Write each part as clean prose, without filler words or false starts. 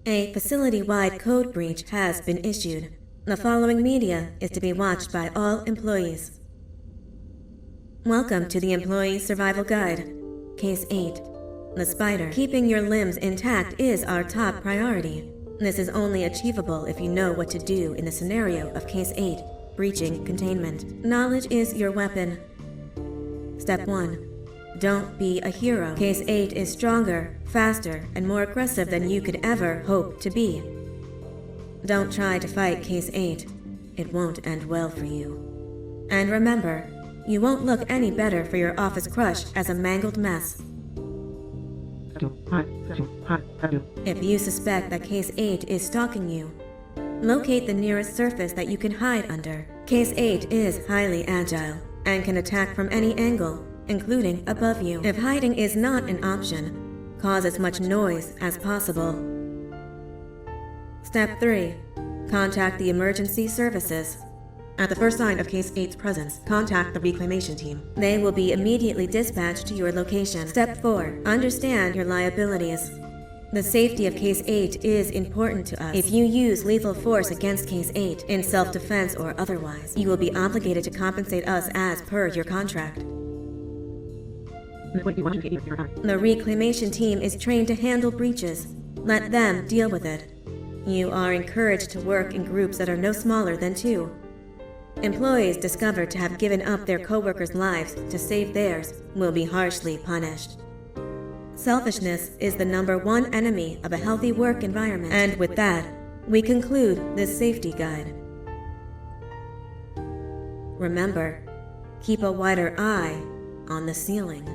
A facility-wide code breach has been issued. The following media is to be watched by all employees. Welcome to the Employee Survival Guide. Case 8. The spider. Keeping your limbs intact is our top priority. This is only achievable if you know what to do in the scenario of Case 8, breaching containment. Knowledge is your weapon. Step 1. Don't be a hero. Case 8 is stronger, faster, and more aggressive than you could ever hope to be. Don't try to fight Case 8. It won't end well for you. And remember, you won't look any better for your office crush as a mangled mess. If you suspect that Case 8 is stalking you, locate the nearest surface that you can hide under. Case 8 is highly agile and can attack from any angle, including above you. If hiding is not an option, cause as much noise as possible. Step 3. Contact the emergency services. At the first sign of Case 8's presence, contact the reclamation team. They will be immediately dispatched to your location. Step 4. Understand your liabilities. The safety of Case 8 is important to us. If you use lethal force against Case 8, in self-defense or otherwise, you will be obligated to compensate us as per your contract. The reclamation team is trained to handle breaches. Let them deal with it. You are encouraged to work in groups that are no smaller than 2. Employees discovered to have given up their co-workers' lives to save theirs will be harshly punished. Selfishness is the #1 enemy of a healthy work environment. And with that, we conclude this safety guide. Remember, keep a wider eye on the ceiling.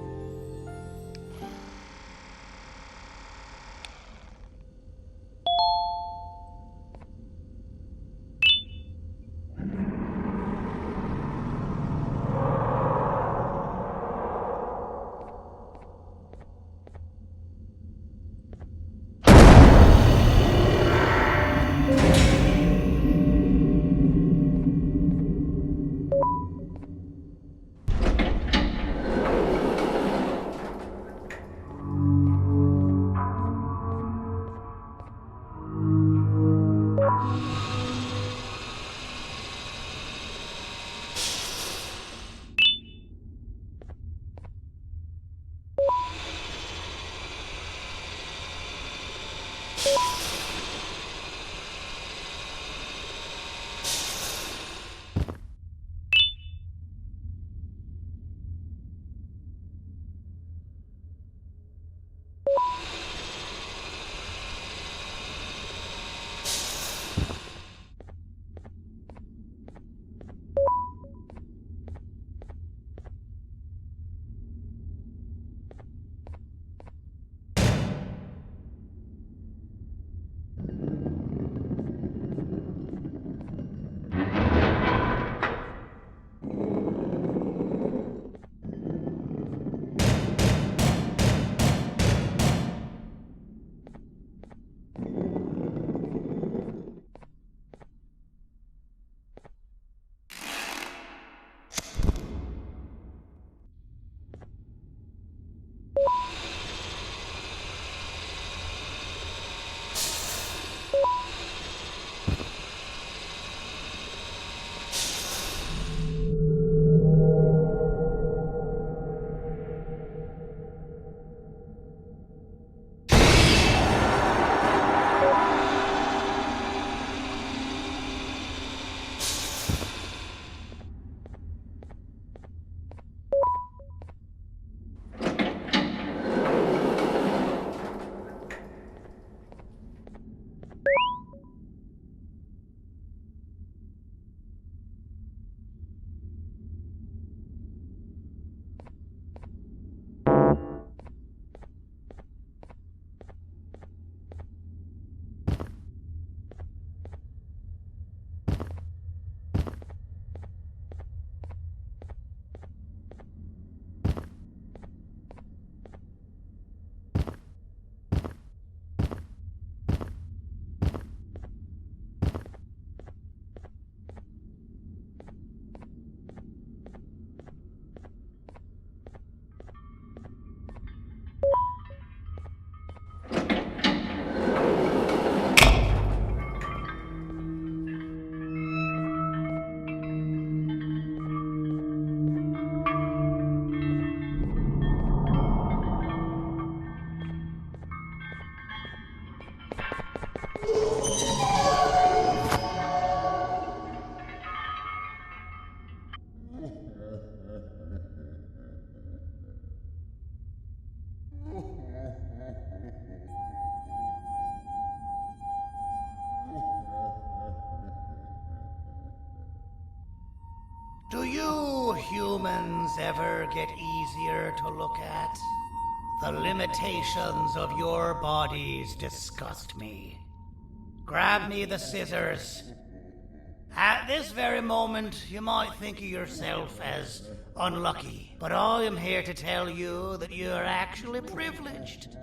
Do you humans ever get easier to look at? The limitations of your bodies disgust me. Grab me the scissors. At this very moment, you might think of yourself as unlucky, but I am here to tell you that you are actually privileged.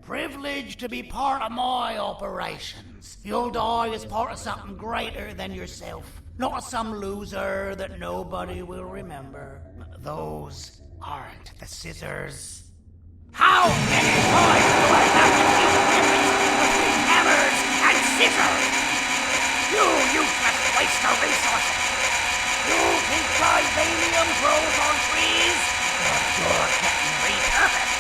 Privileged to be part of my operations. You'll die as part of something greater than yourself. Not some loser that nobody will remember. Those aren't the scissors. How many times do I have to keep the difference between hammers and scissors? You useless waste of resources! You think vibranium grows on trees? Well, you're getting repurposed.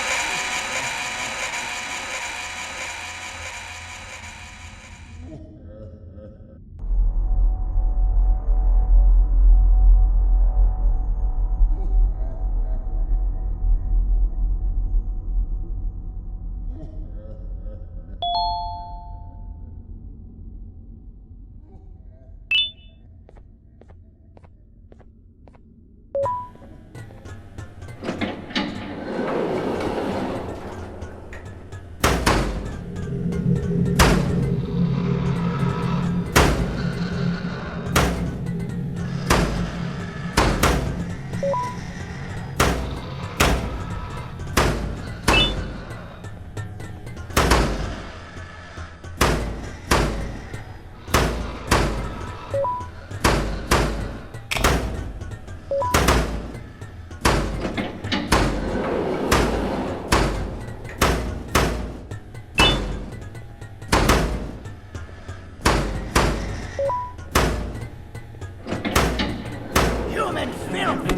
Human filth!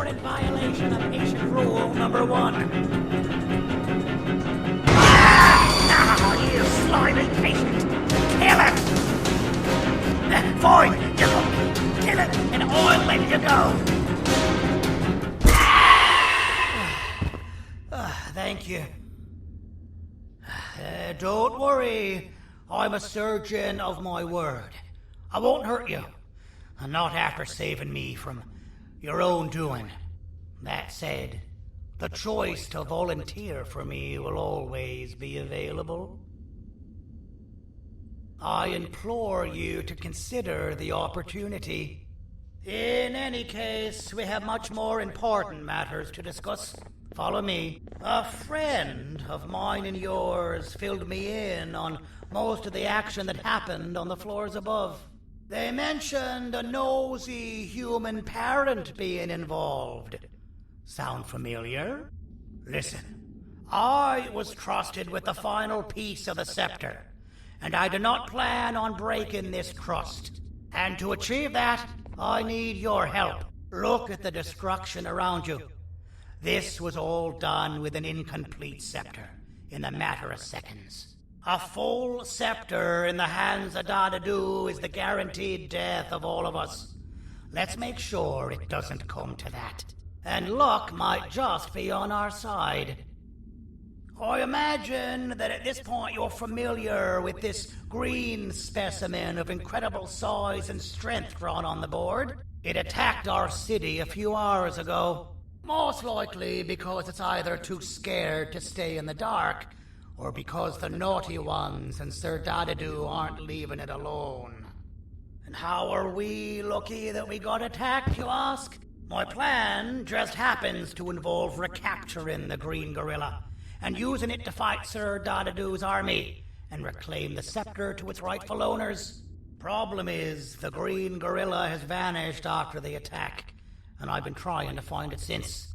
In violation of patient rule number 1. You slimy patient! Kill it! Fine, you go. Kill it, and I'll let you go. Thank you. Don't worry. I'm a surgeon of my word. I won't hurt you. Not after saving me from your own doing. That said, the choice to volunteer for me will always be available. I implore you to consider the opportunity. In any case, we have much more important matters to discuss. Follow me. A friend of mine and yours filled me in on most of the action that happened on the floors above. They mentioned a nosy human parent being involved. Sound familiar? Listen, I was trusted with the final piece of the scepter, and I do not plan on breaking this trust. And to achieve that, I need your help. Look at the destruction around you. This was all done with an incomplete scepter, in a matter of seconds. A full scepter in the hands of Dadadu is the guaranteed death of all of us. Let's make sure it doesn't come to that. And luck might just be on our side. I imagine that at this point you're familiar with this green specimen of incredible size and strength drawn on the board. It attacked our city a few hours ago. Most likely because it's either too scared to stay in the dark, or because the naughty ones and Sir Dadadu aren't leaving it alone. And how are we lucky that we got attacked, you ask? My plan just happens to involve recapturing the green gorilla and using it to fight Sir Dadadu's army and reclaim the scepter to its rightful owners. Problem is, the green gorilla has vanished after the attack, and I've been trying to find it since.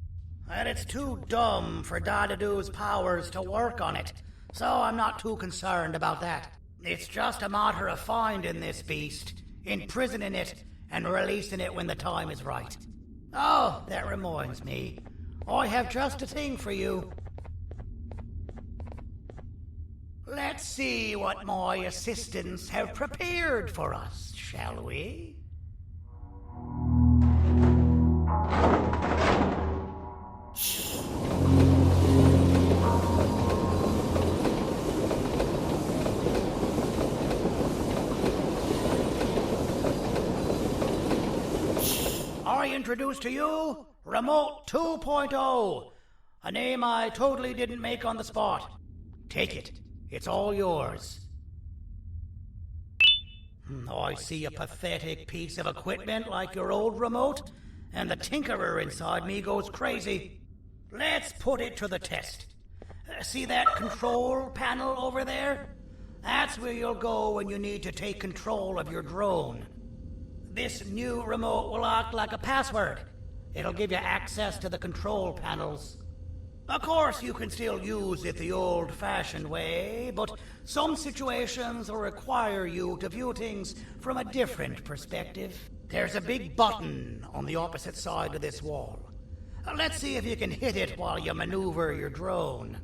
And it's too dumb for Dadadu's powers to work on it, so I'm not too concerned about that. It's just a matter of finding this beast, imprisoning it, and releasing it when the time is right. Oh, that reminds me. I have just a thing for you. Let's see what my assistants have prepared for us, shall we? I introduce to you Remote 2.0, a name I totally didn't make on the spot. Take it. It's all yours. I see a pathetic piece of equipment like your old remote, and the tinkerer inside me goes crazy. Let's put it to the test. See that control panel over there? That's where you'll go when you need to take control of your drone. This new remote will act like a password. It'll give you access to the control panels. Of course, you can still use it the old-fashioned way, but some situations will require you to view things from a different perspective. There's a big button on the opposite side of this wall. Let's see if you can hit it while you maneuver your drone.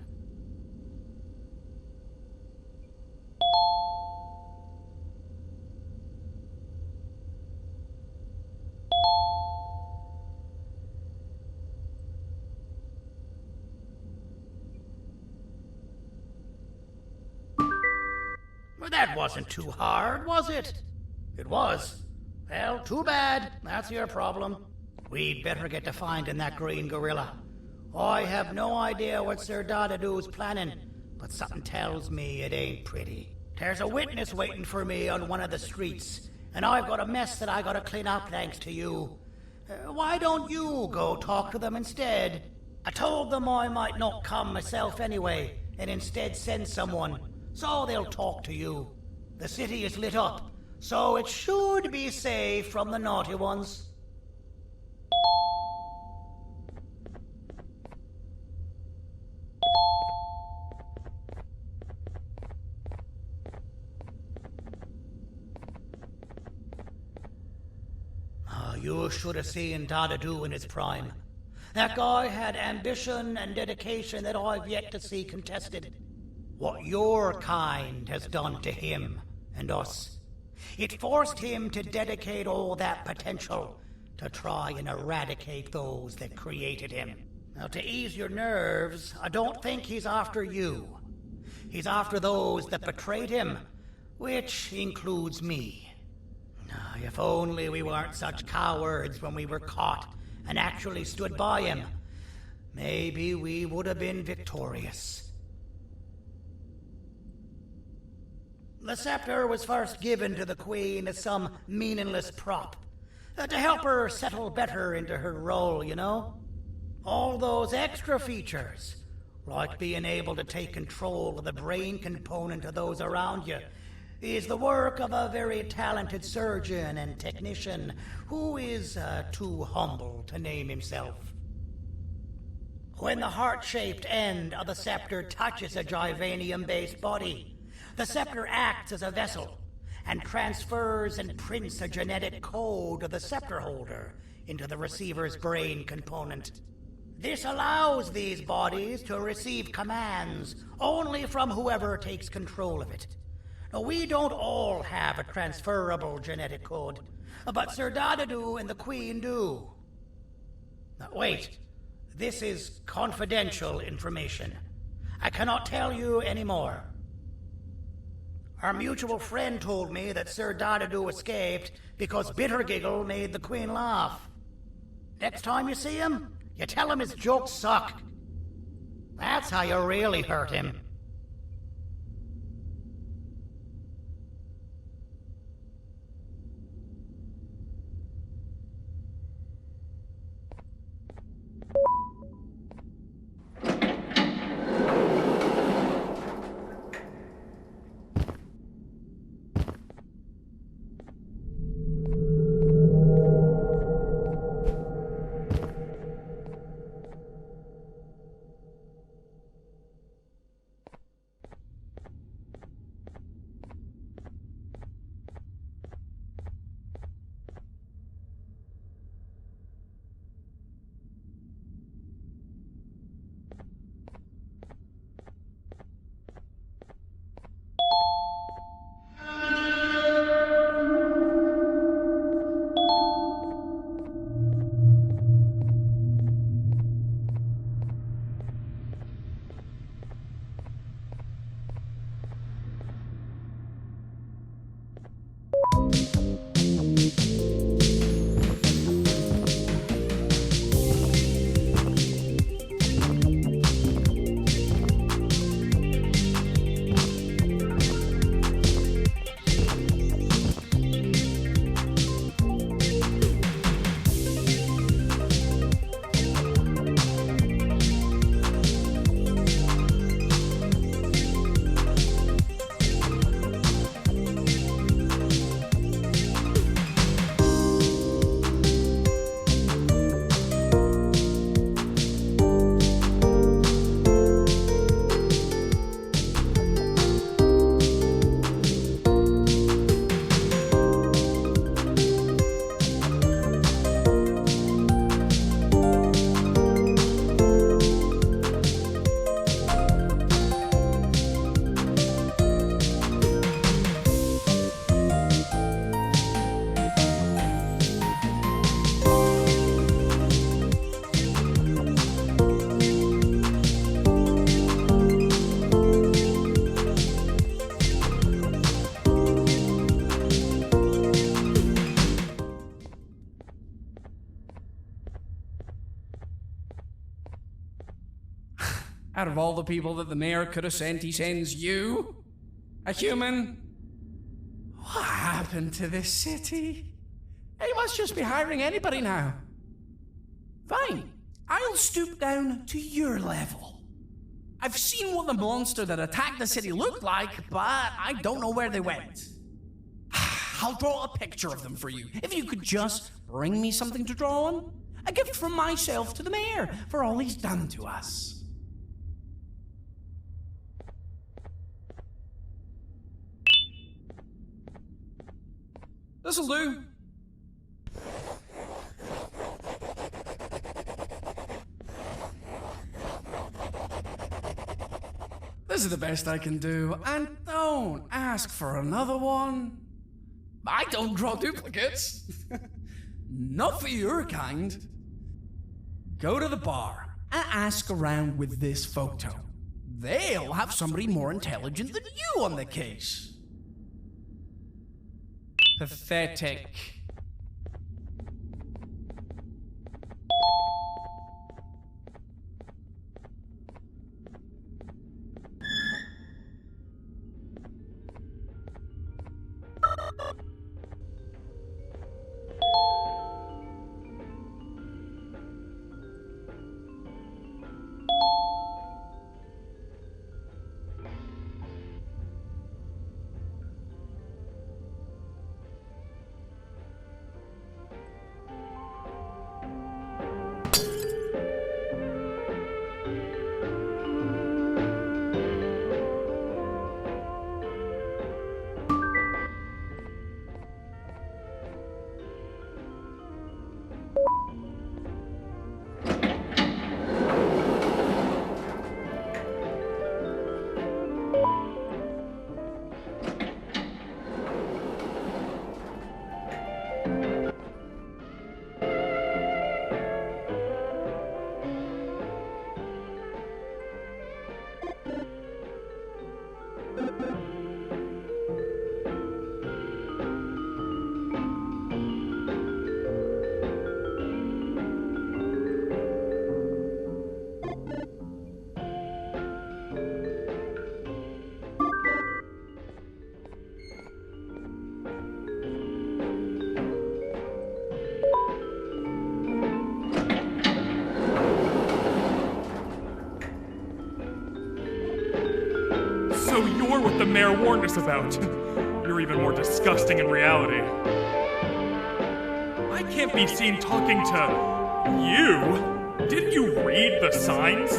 Well, that wasn't too hard, was it? It was. Well, too bad. That's your problem. We'd better get to finding that green gorilla. I have no idea what Sir Dadadu's planning, but something tells me it ain't pretty. There's a witness waiting for me on one of the streets, and I've got a mess that I gotta clean up thanks to you. Why don't you go talk to them instead? I told them I might not come myself anyway, and instead send someone, so they'll talk to you. The city is lit up, so it should be safe from the naughty ones. You should have seen Dadadu in his prime. That guy had ambition and dedication that I've yet to see contested. What your kind has done to him and us. It forced him to dedicate all that potential to try and eradicate those that created him. Now, to ease your nerves, I don't think he's after you. He's after those that betrayed him, which includes me. If only we weren't such cowards when we were caught and actually stood by him, maybe we would have been victorious. The scepter was first given to the Queen as some meaningless prop, to help her settle better into her role, you know? All those extra features, like being able to take control of the brain component of those around you, is the work of a very talented surgeon and technician who is too humble to name himself. When the heart-shaped end of the scepter touches a Givanium-based body, the scepter acts as a vessel and transfers and prints a genetic code of the scepter holder into the receiver's brain component. This allows these bodies to receive commands only from whoever takes control of it. Now, we don't all have a transferable genetic code, but Sir Dadadu and the Queen do. Now, wait. This is confidential information. I cannot tell you any more. Our mutual friend told me that Sir Dadadu escaped because Bittergiggle made the Queen laugh. Next time you see him, you tell him his jokes suck. That's how you really hurt him. Out of all the people that the mayor could have sent, he sends you? A human? What happened to this city? He must just be hiring anybody now. Fine, I'll stoop down to your level. I've seen what the monster that attacked the city looked like, but I don't know where they went. I'll draw a picture of them for you, if you could just bring me something to draw on. A gift from myself to the mayor for all he's done to us. This'll do. This is the best I can do, and don't ask for another one. I don't draw duplicates. Not for your kind. Go to the bar and ask around with this photo. They'll have somebody more intelligent than you on the case. Pathetic. So you're what the mayor warned us about. You're even more disgusting in reality. I can't be seen talking to you. Didn't you read the signs?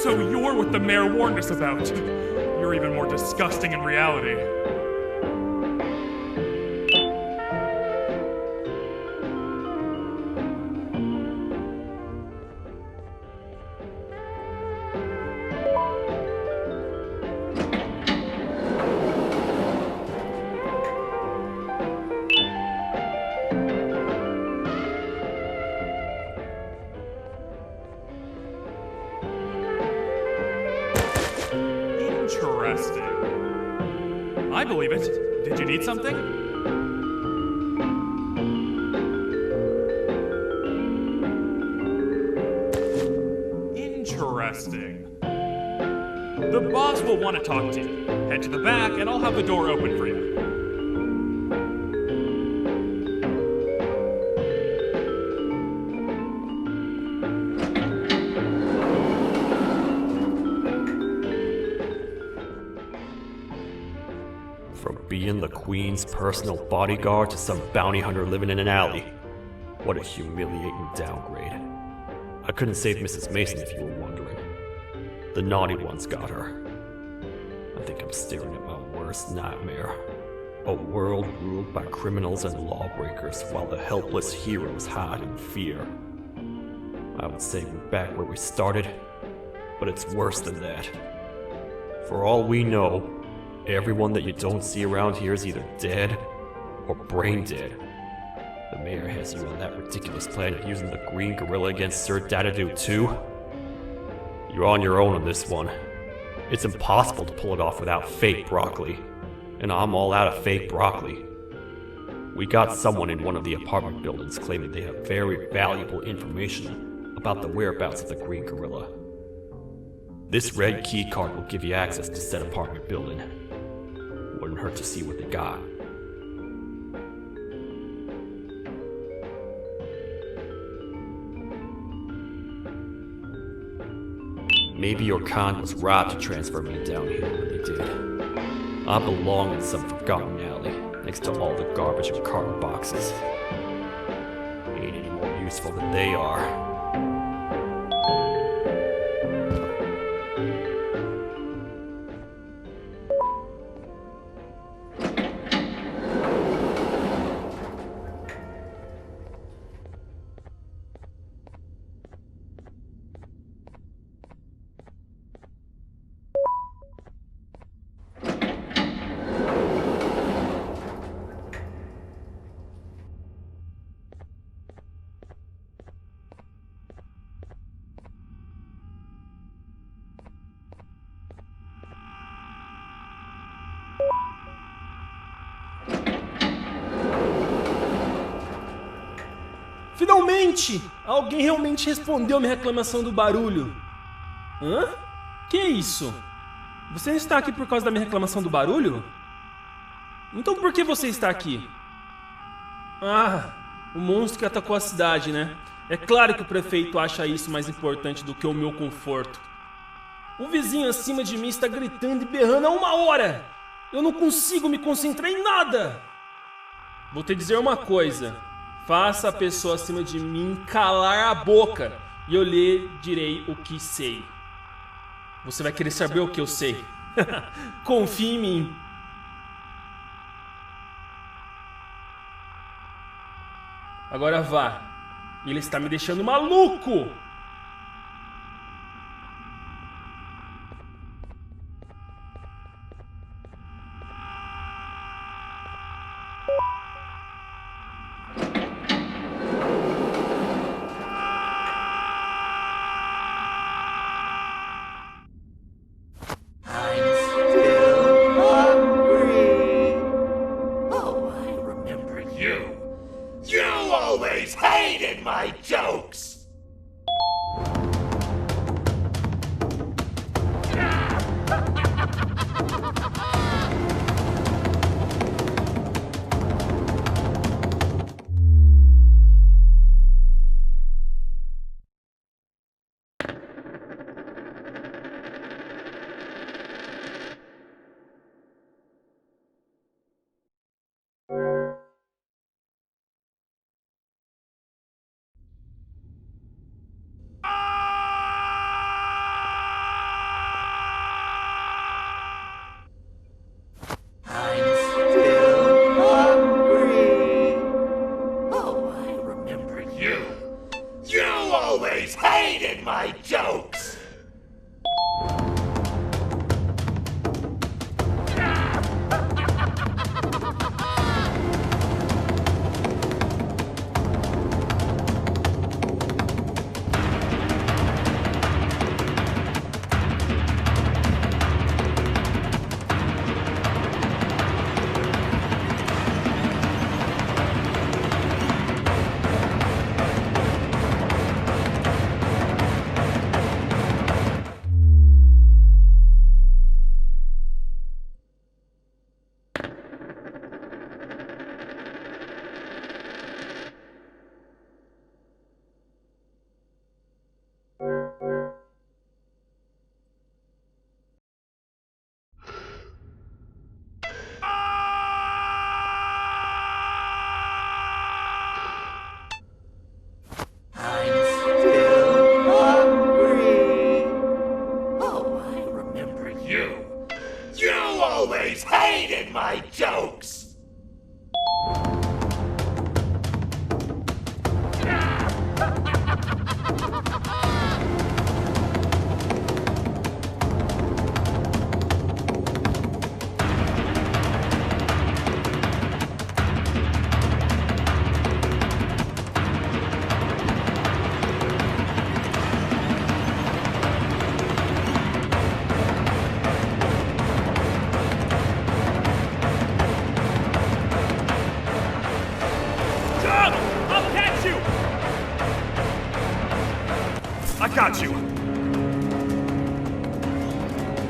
So you're what the mayor warned us about. You're even more disgusting in reality. Interesting. I believe it. Did you need something? Interesting. The boss will want to talk to you. Head to the back and I'll have the door open for you. From being the Queen's personal bodyguard to some bounty hunter living in an alley. What a humiliating downgrade. I couldn't save Mrs. Mason if you were wondering. The naughty ones got her. I think I'm staring at my worst nightmare. A world ruled by criminals and lawbreakers while the helpless heroes hide in fear. I would say we're back where we started, but it's worse than that. For all we know, everyone that you don't see around here is either dead or brain dead. The mayor has you on that ridiculous plan of using the green gorilla against Sir Dadadoo too? You're on your own on this one. It's impossible to pull it off without fake broccoli. And I'm all out of fake broccoli. We got someone in one of the apartment buildings claiming they have very valuable information about the whereabouts of the green gorilla. This red key card will give you access to said apartment building. Wouldn't hurt to see what they got. Maybe your con was robbed to transfer me down here when they did. I belong in some forgotten alley, next to all the garbage and carton boxes. Ain't any more useful than they are. Finalmente! Alguém realmente respondeu minha reclamação do barulho. Hã? Que isso? Você não está aqui por causa da minha reclamação do barulho? Então por que você está aqui? Ah, o monstro que atacou a cidade, né? É claro que o prefeito acha isso mais importante do que o meu conforto. O vizinho acima de mim está gritando e berrando há 1 hora! Eu não consigo me concentrar em nada! Vou te dizer uma coisa. Faça a pessoa acima de mim calar a boca e eu lhe direi o que sei. Você vai querer saber o que eu sei. Confie em mim. Agora vá. Ele está me deixando maluco. My jokes! always hated my jokes! My jokes! I got you!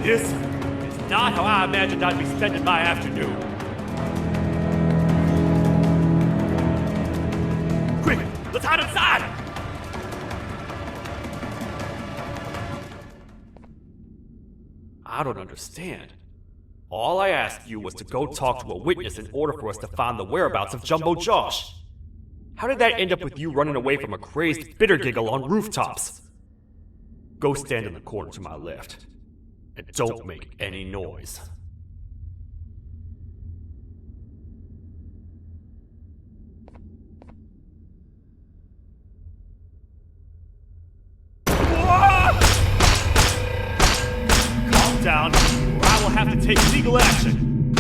This is not how I imagined I'd be spending my afternoon. Quick, let's hide inside! I don't understand. All I asked you was to go talk to a witness in order for us to find the whereabouts of Jumbo Josh. How did that end up with you running away from a crazed bitter giggle on rooftops? Go stand in the corner to my left, and don't make any noise. Calm down, or I will have to take legal action.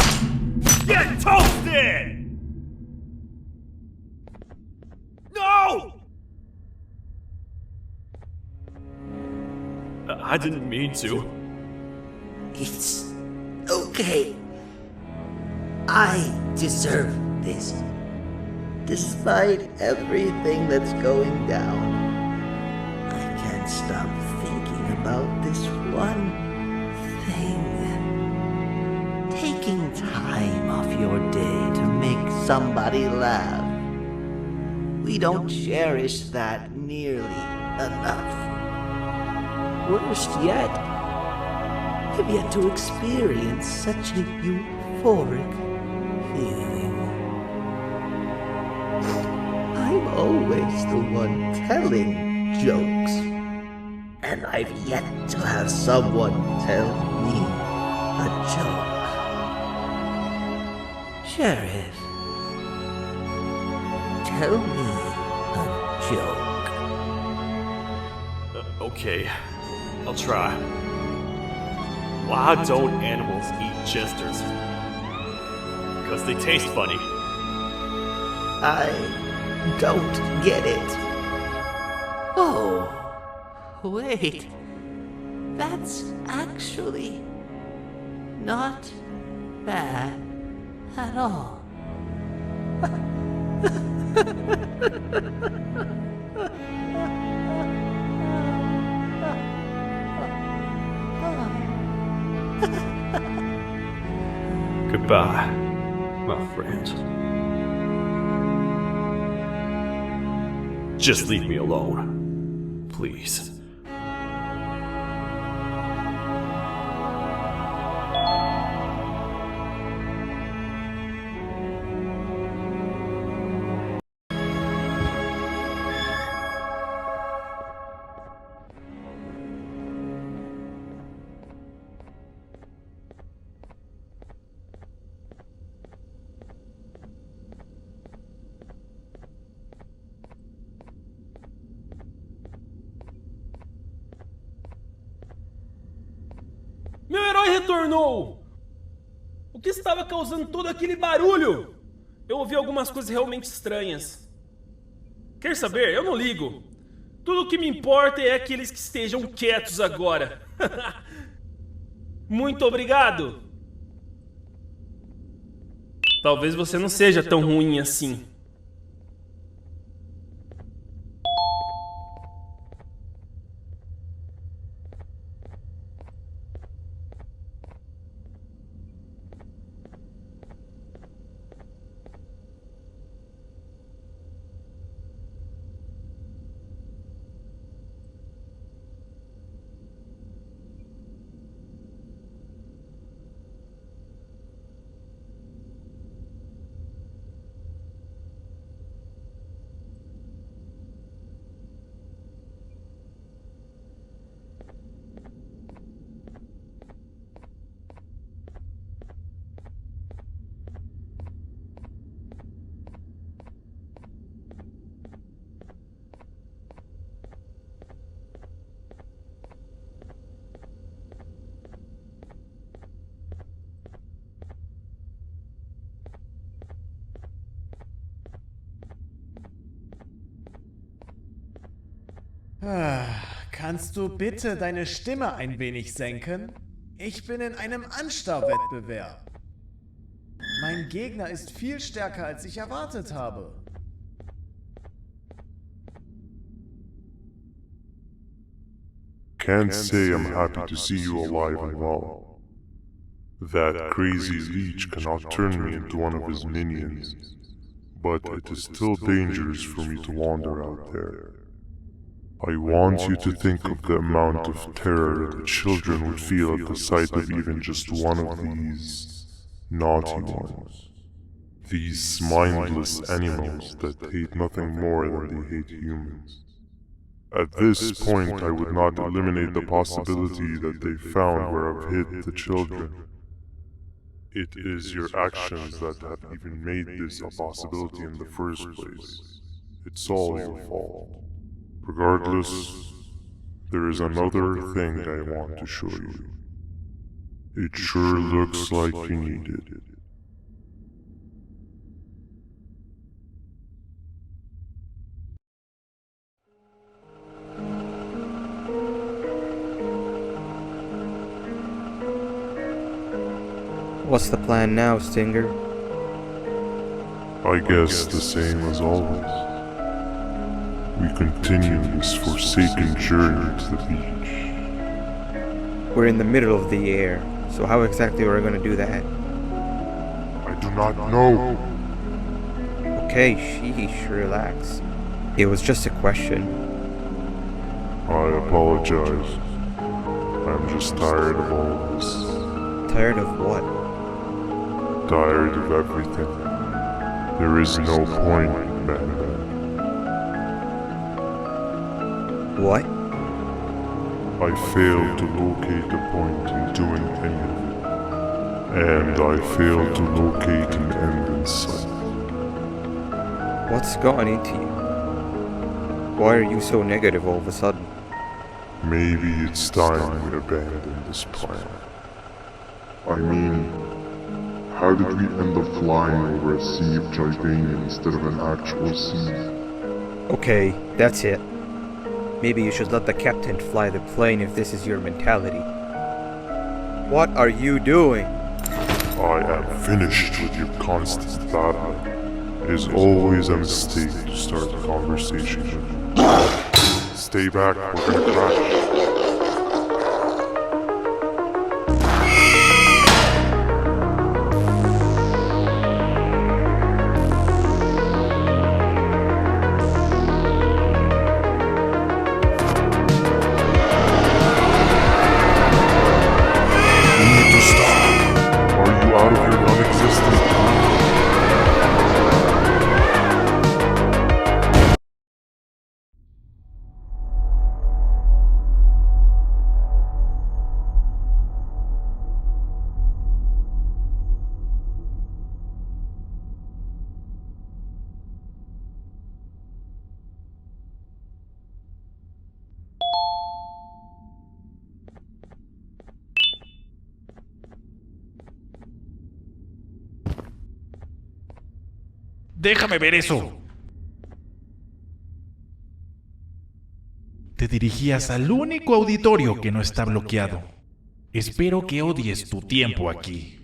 Get toasted! No! I didn't mean to. It's okay. I deserve this. Despite everything that's going down, I can't stop thinking about this one thing. Taking time off your day to make somebody laugh. We don't cherish that nearly enough. Worst yet, I've yet to experience such a euphoric feeling. I'm always the one telling jokes, and I've yet to have someone tell me a joke. Sheriff, tell me a joke. Okay, I'll try. Why don't animals eat jesters? Because they taste funny. I don't get it. Oh, wait. That's actually not bad at all. Goodbye, my friend. Just leave me alone, please. herói retornou! O que estava causando todo aquele barulho? Eu ouvi algumas coisas realmente estranhas. Quer saber? Eu não ligo. Tudo o que me importa é aqueles que estejam quietos agora. Muito obrigado. Talvez você não seja tão ruim assim. Kannst du bitte deine Stimme ein wenig senken? Ich bin in einem Anstarrwettbewerb. Mein Gegner ist viel stärker, als ich erwartet habe. Can't say I'm happy to see you alive and well. That crazy leech cannot turn me into one of his minions, but it is still dangerous for me to wander out there. I want you to think of the amount of terror that children would feel at the sight of even just one of these naughty ones. These mindless animals that hate nothing more than they hate humans. At this point, I would not eliminate the possibility that they found where I've hid the children. It is your actions that have even made this a possibility in the first place. It's all your fault. Regardless, there is another thing I want to show you. It sure looks like you need it. What's the plan now, Stinger? I guess the same as always. We continue this forsaken journey to the beach. We're in the middle of the air, so how exactly are we going to do that? I do not know. Okay, sheesh, relax. It was just a question. I apologize. I'm just tired of all this. Tired of what? Tired of everything. There is no point, Banban. What? I failed to locate a point in doing anything. And I failed to locate an end in sight. What's gotten into you? Why are you so negative all of a sudden? Maybe it's time we abandon this plan. I mean, how did we end up flying over a sea of Jordania instead of an actual sea? Okay, that's it. Maybe you should let the captain fly the plane if this is your mentality. What are you doing? I am finished with your constant babbling. It is always a mistake to start a conversation. Stay back, we're gonna crash. Déjame ver eso. Te dirigías al único auditorio que no está bloqueado. Espero que odies tu tiempo aquí.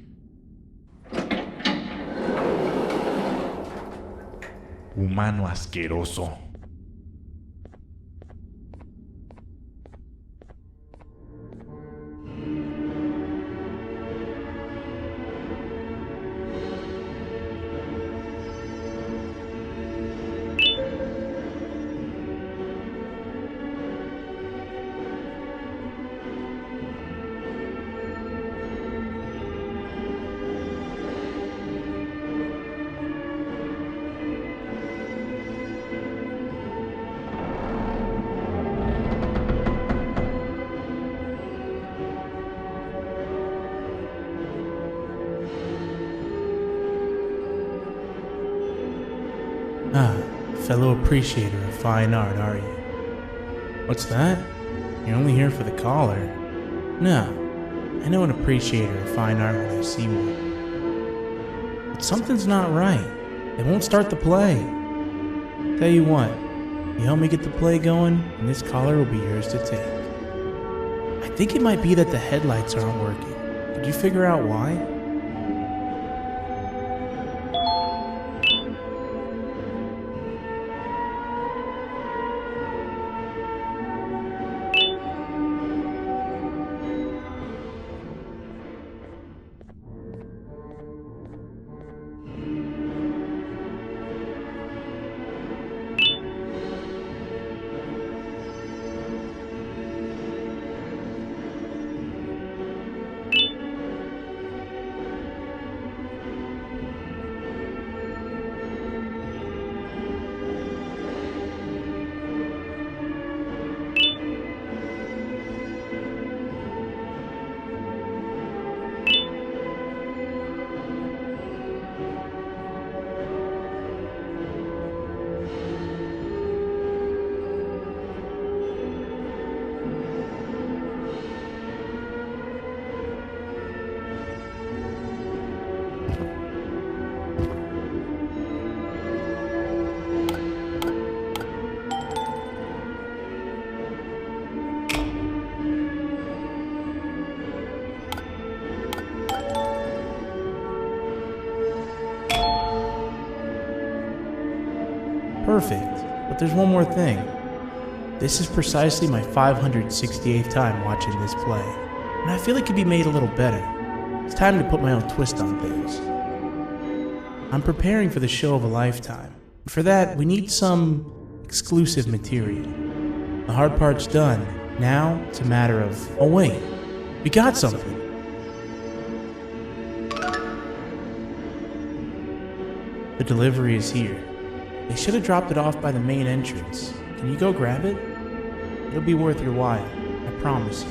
Humano asqueroso. Ah, fellow appreciator of fine art, are you? What's that? You're only here for the collar? No, I know an appreciator of fine art when I see one. But something's not right. They won't start the play. Tell you what, you help me get the play going, and this collar will be yours to take. I think it might be that the headlights aren't working. Did you figure out why? Perfect, but there's one more thing. This is precisely my 568th time watching this play, and I feel it could be made a little better. It's time to put my own twist on things. I'm preparing for the show of a lifetime. For that, we need some exclusive material. The hard part's done. Now, it's a matter of, oh wait, we got something. The delivery is here. They should have dropped it off by the main entrance. Can you go grab it? It'll be worth your while, I promise you.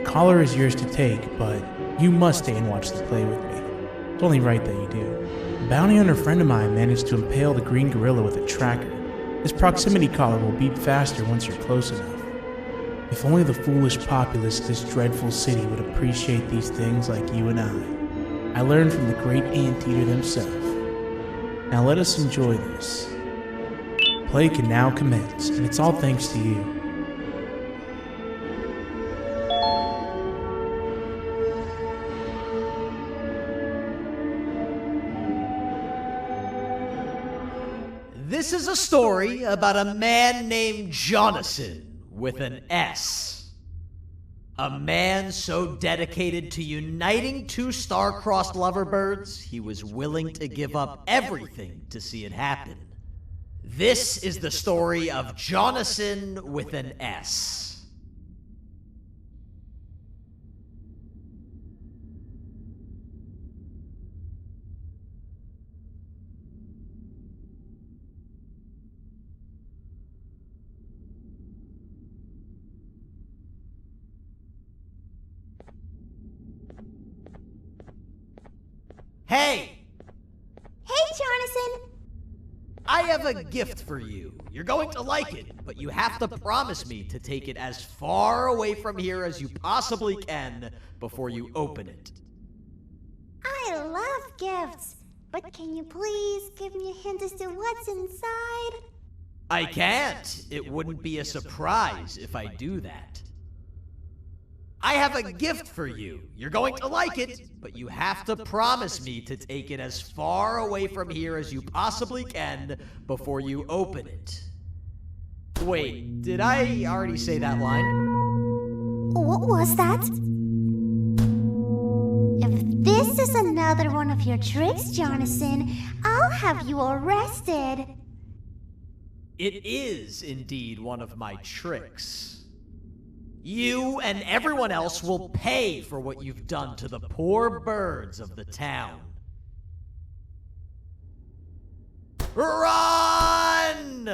The collar is yours to take, but you must stay and watch the play with me. It's only right that you do. A bounty hunter friend of mine managed to impale the green gorilla with a tracker. His proximity collar will beep faster once you're close enough. If only the foolish populace of this dreadful city would appreciate these things like you and I learned from the great anteater himself. Now let us enjoy this. Play can now commence, and it's all thanks to you. This is a story about a man named Jonathan with an S. A man so dedicated to uniting two star-crossed loverbirds, he was willing to give up everything to see it happen. This is the story of Jonathan with an S. Hey! Hey, Jonathan! I have a gift for you. You're going to like it, but you have to promise me to take it as far away from here as you possibly can before you open it. I love gifts, but can you please give me a hint as to what's inside? I can't. It wouldn't be a surprise if I do that. I have a gift for you. You're going to like it, but you have to promise me to take it as far away from here as you possibly can before you open it. Wait, did I already say that line? What was that? If this is another one of your tricks, Jonathan, I'll have you arrested. It is indeed one of my tricks. You and everyone else will pay for what you've done to the poor birds of the town. Run!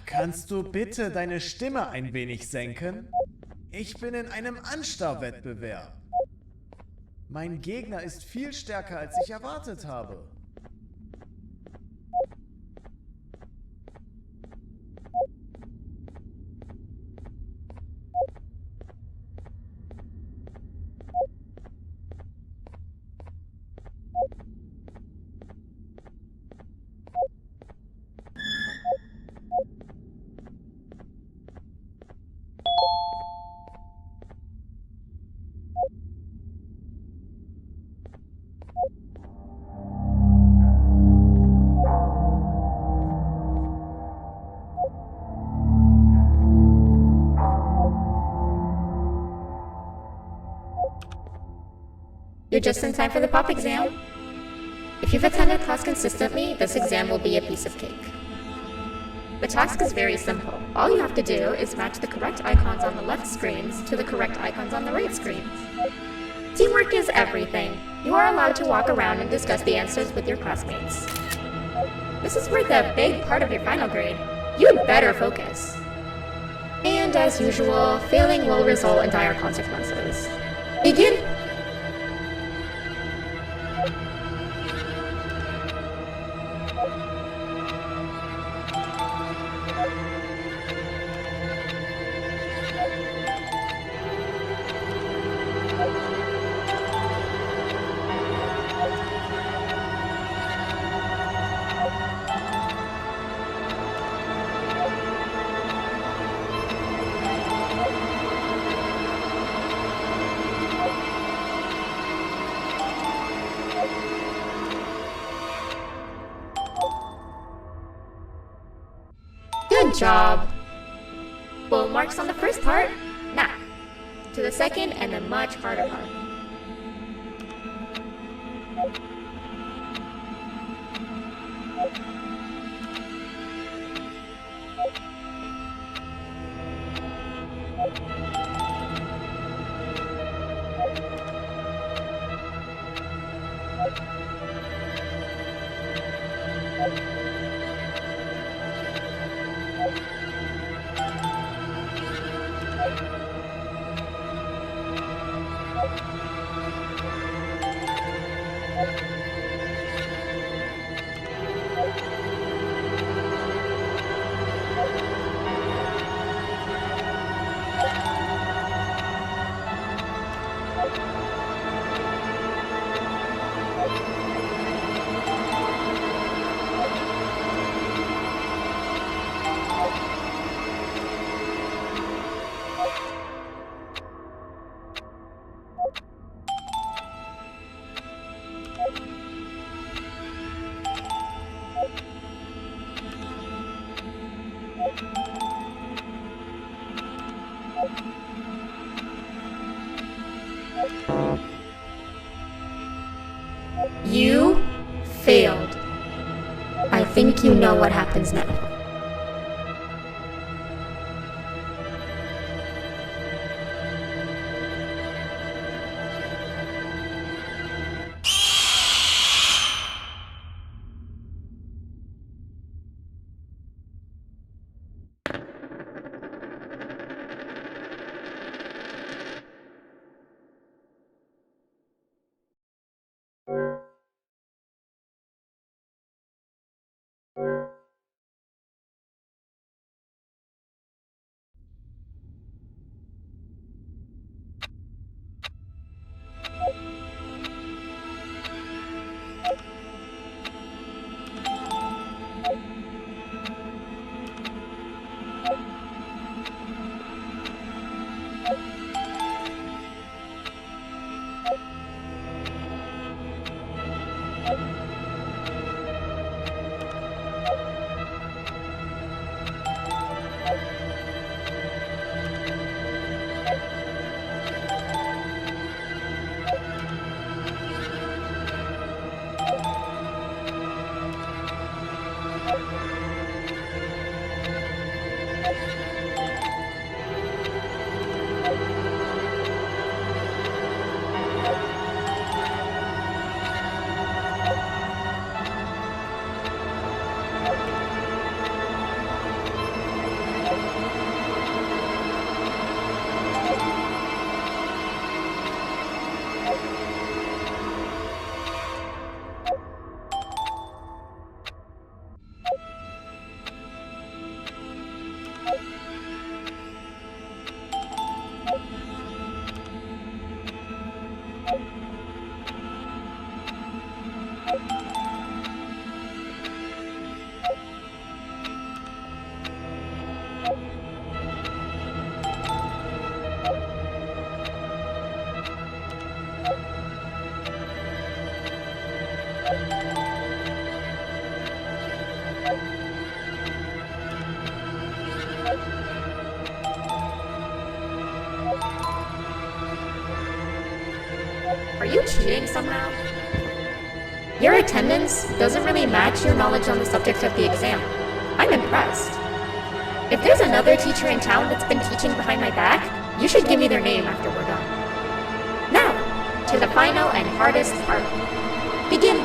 Kannst du bitte deine Stimme ein wenig senken? Ich bin in einem Anstarrwettbewerb. Mein Gegner ist viel stärker, als ich erwartet habe. You're just in time for the pop exam. If you've attended class consistently, this exam will be a piece of cake. The task is very simple. All you have to do is match the correct icons on the left screens to the correct icons on the right screens. Teamwork is everything. You are allowed to walk around and discuss the answers with your classmates. This is worth a big part of your final grade. You'd better focus. And as usual, failing will result in dire consequences. Begin! Good job. Full marks on the first part. Now, to the second and the much harder part. You failed. I think you know what happens now. Are you cheating somehow? Your attendance doesn't really match your knowledge on the subject of the exam. I'm impressed. If there's another teacher in town that's been teaching behind my back, you should give me their name after we're done. Now, to the final and hardest part. Begin!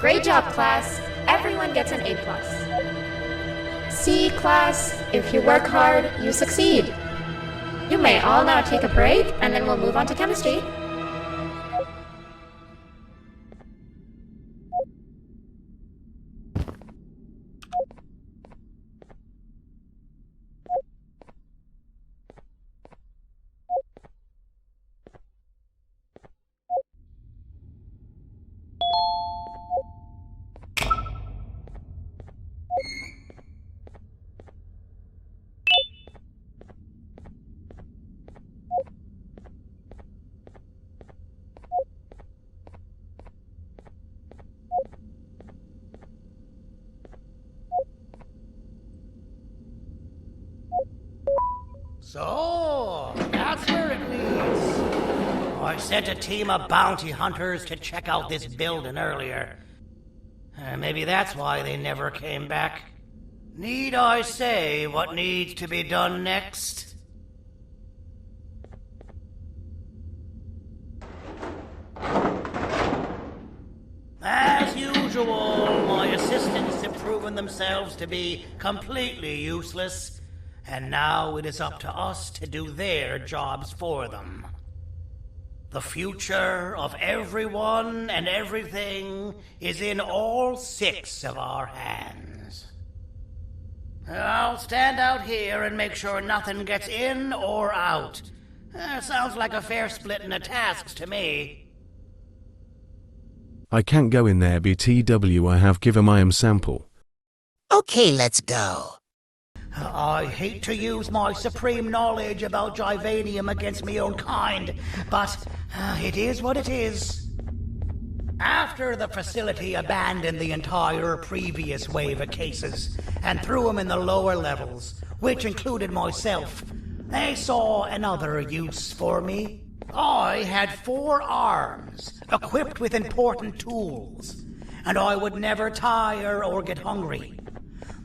Great job, class. Everyone gets an A+. See, class, if you work hard, you succeed. You may all now take a break, and then we'll move on to chemistry. So, that's where it leads. I sent a team of bounty hunters to check out this building earlier. Maybe that's why they never came back. Need I say what needs to be done next? As usual, my assistants have proven themselves to be completely useless. And now it is up to us to do their jobs for them. The future of everyone and everything is in all 6 of our hands. I'll stand out here and make sure nothing gets in or out. Sounds like a fair splitting of tasks to me. I can't go in there, BTW. I have given my sample. Okay, let's go. I hate to use my supreme knowledge about Givanium against my own kind, but it is what it is. After the facility abandoned the entire previous wave of cases and threw them in the lower levels, which included myself, they saw another use for me. I had 4 arms, equipped with important tools, and I would never tire or get hungry.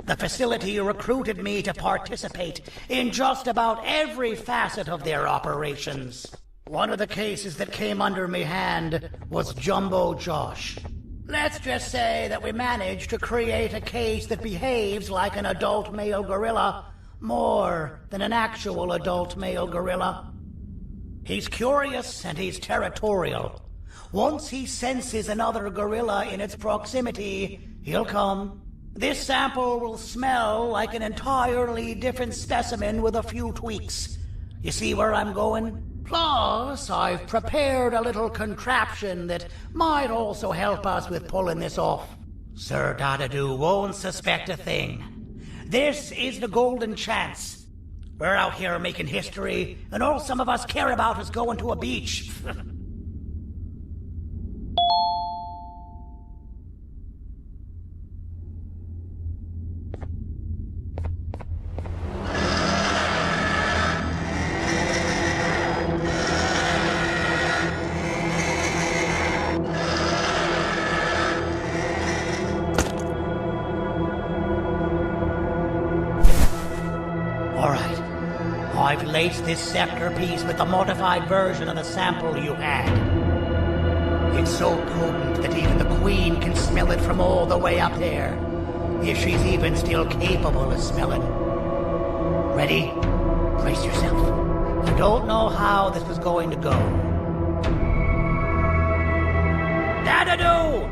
The facility recruited me to participate in just about every facet of their operations. One of the cases that came under me hand was Jumbo Josh. Let's just say that we managed to create a case that behaves like an adult male gorilla, more than an actual adult male gorilla. He's curious and he's territorial. Once he senses another gorilla in its proximity, he'll come. This sample will smell like an entirely different specimen with a few tweaks. You see where I'm going? Plus, I've prepared a little contraption that might also help us with pulling this off. Sir Dadadoo won't suspect a thing. This is the golden chance. We're out here making history, and all some of us care about is going to a beach. I've laced this scepter piece with the modified version of the sample you had. It's so potent that even the Queen can smell it from all the way up there, if she's even still capable of smelling. Ready? Brace yourself. I don't know how this is going to go. Dadadoo!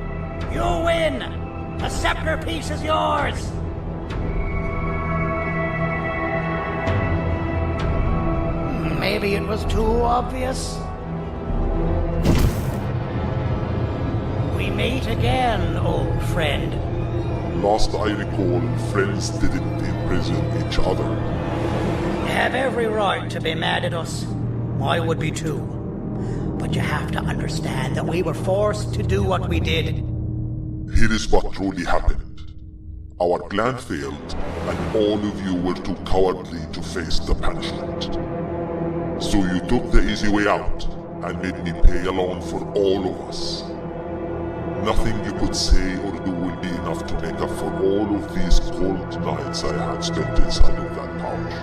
You win! The scepter piece is yours! Maybe it was too obvious. We meet again, old friend. Last I recall, friends didn't imprison each other. You have every right to be mad at us. I would be too. But you have to understand that we were forced to do what we did. Here is what truly happened. Our plan failed, and all of you were too cowardly to face the punishment. So you took the easy way out, and made me pay along for all of us. Nothing you could say or do will be enough to make up for all of these cold nights I had spent inside of that pouch.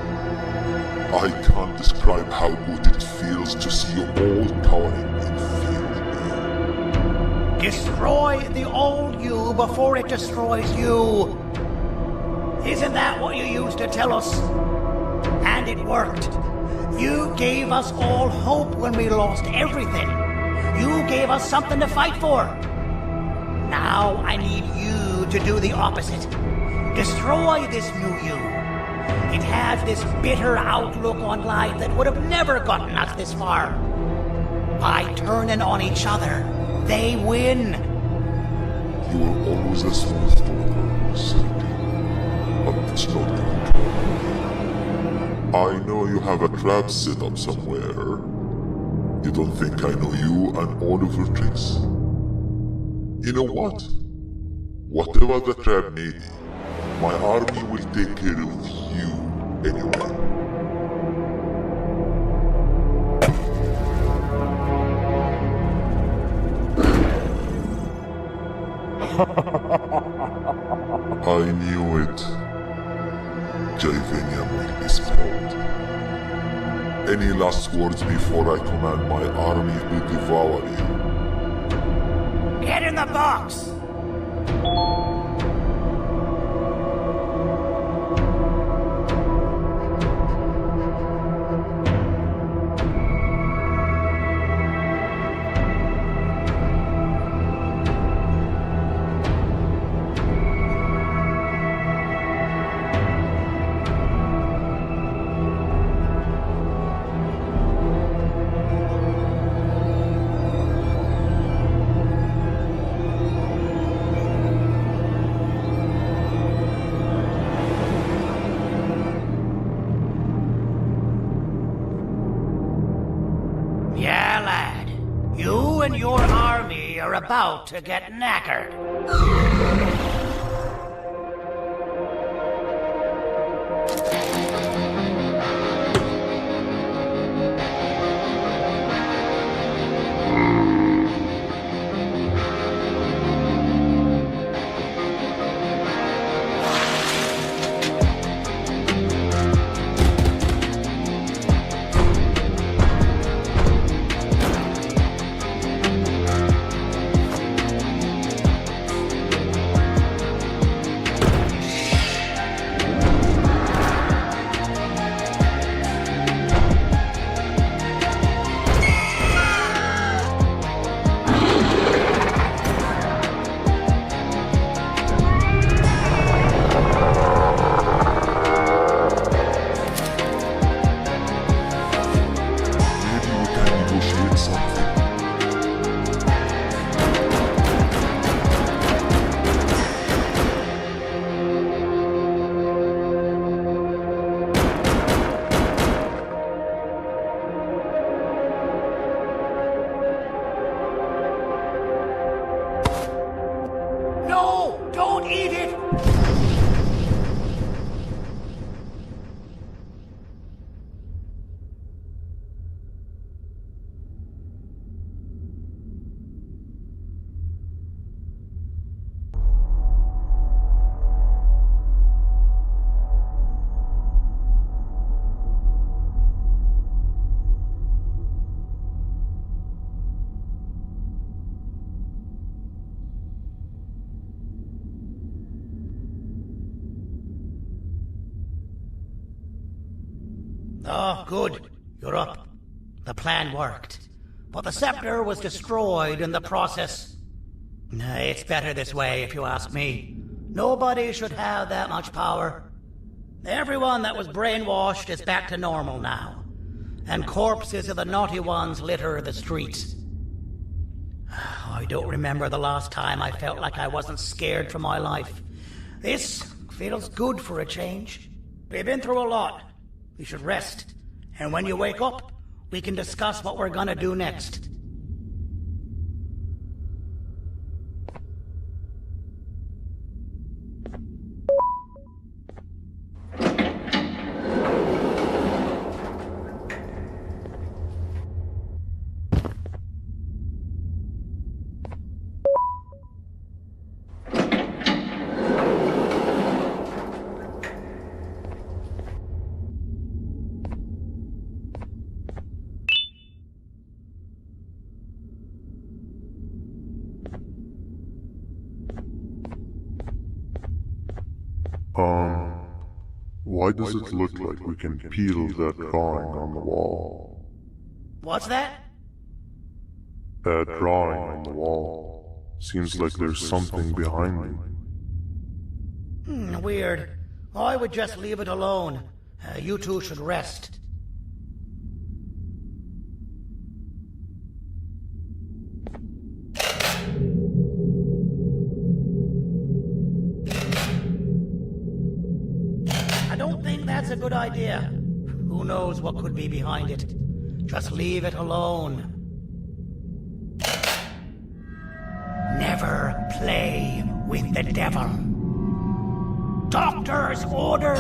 I can't describe how good it feels to see you all cowering in fear. Destroy the old you before it destroys you. Isn't that what you used to tell us? And it worked. You gave us all hope when we lost everything. You gave us something to fight for. Now I need you to do the opposite. Destroy this new you. It has this bitter outlook on life that would have never gotten us this far. By turning on each other, they win. You were always a smooth talker, Cindy. But it's not going to work. I know you have a trap set up somewhere. You don't think I know you and all of your tricks? You know what? Whatever the trap may be, my army will take care of you anyway. I knew it. Javenium will be spelled. Any last words before I command my army to devour you? Get in the box! Yeah, lad. You and your army are about to get knackered. No! Don't eat it! Oh, good. You're up. The plan worked. But the scepter was destroyed in the process. It's better this way, if you ask me. Nobody should have that much power. Everyone that was brainwashed is back to normal now. And corpses of the naughty ones litter the streets. I don't remember the last time I felt like I wasn't scared for my life. This feels good for a change. We've been through a lot. We should rest. And when you wake up, we can discuss what we're gonna do next. Why does it look like we can peel that drawing on the wall? What's that? That drawing on the wall. Seems like there's something behind it. Weird. I would just leave it alone. You two should rest. I don't think that's a good idea. Who knows what could be behind it? Just leave it alone. Never play with the devil. Doctor's orders!